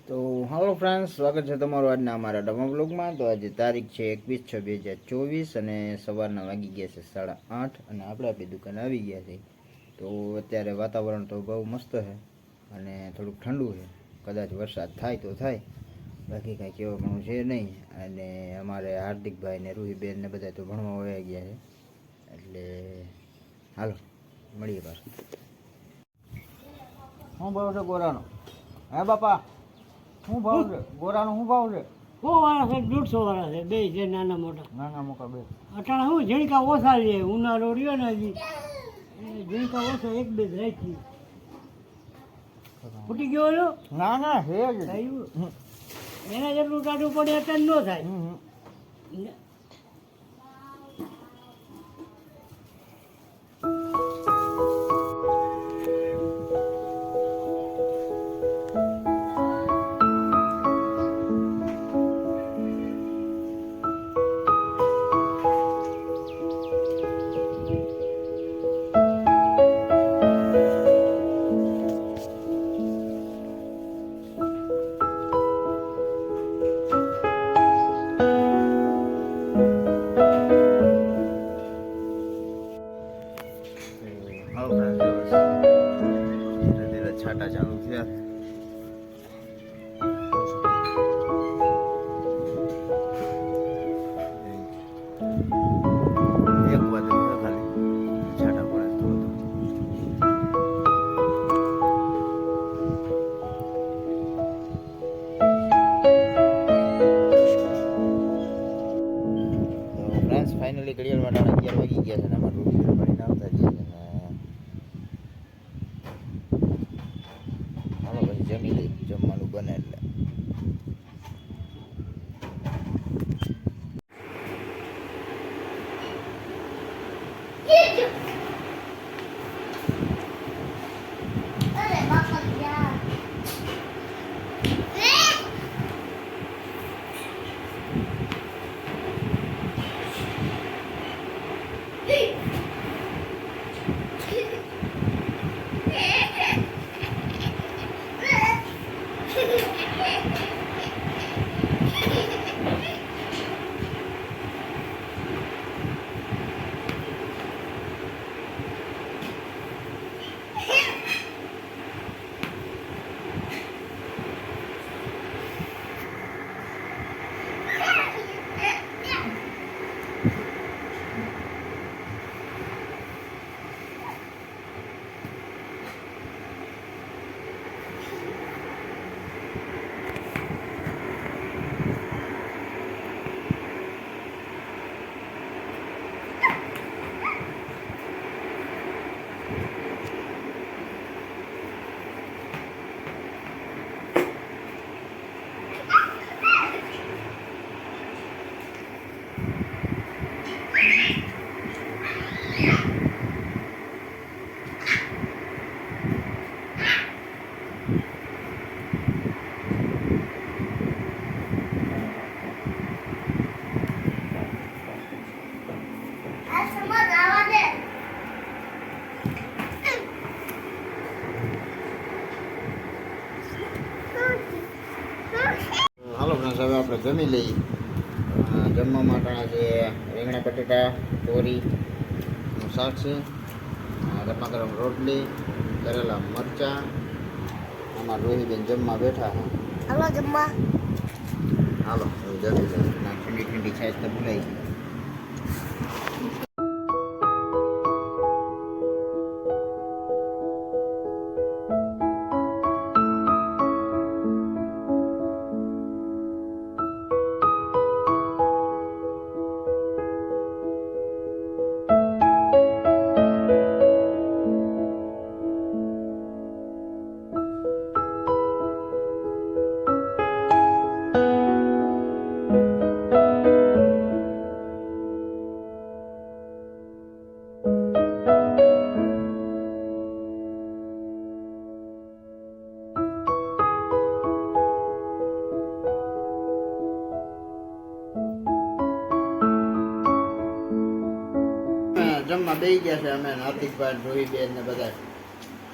તો હાલો ફ્રેન્ડ્સ, સ્વાગત છે તમારું આજના અમારા ડમા બ્લોગમાં. તો આજે તારીખ છે 21/6/2024 અને સવારના વાગી ગયા છે 8:30 અને આપણે આપણી દુકાને આવી ગયા છે. તો અત્યારે વાતાવરણ તો બહુ મસ્ત છે અને થોડુંક ઠંડુ છે. કદાચ વરસાદ થાય તો થાય, બાકી કાંઈ કહેવા ઘણું છે નહીં. અને અમારે હાર્દિકભાઈ ને રૂહીબેન ને બધા તો ભણવા વયા ગયા છે, એટલે હાલો મળીએ પાછું. શું ભાવ છે ગોરાનો? હે બાપા, શું ભાવ છે ગોરાનો? શું ભાવ છે? સો વાળા છે, 150 વાળા છે, બે છે નાના મોટા. નાના મોટા બે. અટાણા શું ઝીણકા ઓછા લે, ઉનાળો રહ્યો ને હજી ઝીણકા ઓછા એક બે જ રાખી. ફૂટી ગયો એનો? ના ના છે જ. થયું એના જેટલું ટાઢું પડે એટલે ન થાય. છાટા ચાલુ થયા. એક બાજુ ખાલી છાટા પડે થોડું. ફ્રેન્ડ્સ, ફાઇનલી ઘડિયાળમાં 11 વાગી ગયા છે અને અમારું રૂમ ભણીને આવતા જઈએ છે. હાલો પછી જમી લઈ, જમવાનું બને એટલે. હાલો ફ્રેન્ડ્સ, હવે આપણે જમી લઈએ. જમવા માટે છે રીંગણા બટેટા ચોરીનું શાક છે, ગરમા ગરમ રોટલી, કરેલા મરચાં. આમાં રોહીબેન જમવા બેઠા છે. હાલો જમવા. હાલો હવે જમી લઈએ. ઠંડી ઠંડી છાશ તો ભૂલાઈ ગઈ. જમવા બેસી ગયા છે અમે, હાર્દિકભાઈ, રોહીબેન ને બધા.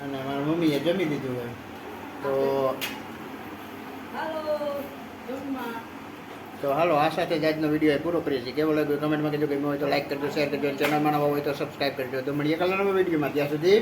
અને મારા મમ્મીએ જમી લીધું છે. તો તો હાલો આ સાથે જ આજનો વિડીયો પૂરો કરીએ છીએ. કેવો લાગ્યો કમેન્ટમાં કહેજો. ગમ્યો હોય તો લાઈક કરજો, શેર કરજો, ચેનલમાં નવા હોય તો સબસ્ક્રાઈબ કરજો. તો મળીએ કાલના નવા વિડીયોમાં. ત્યાં સુધી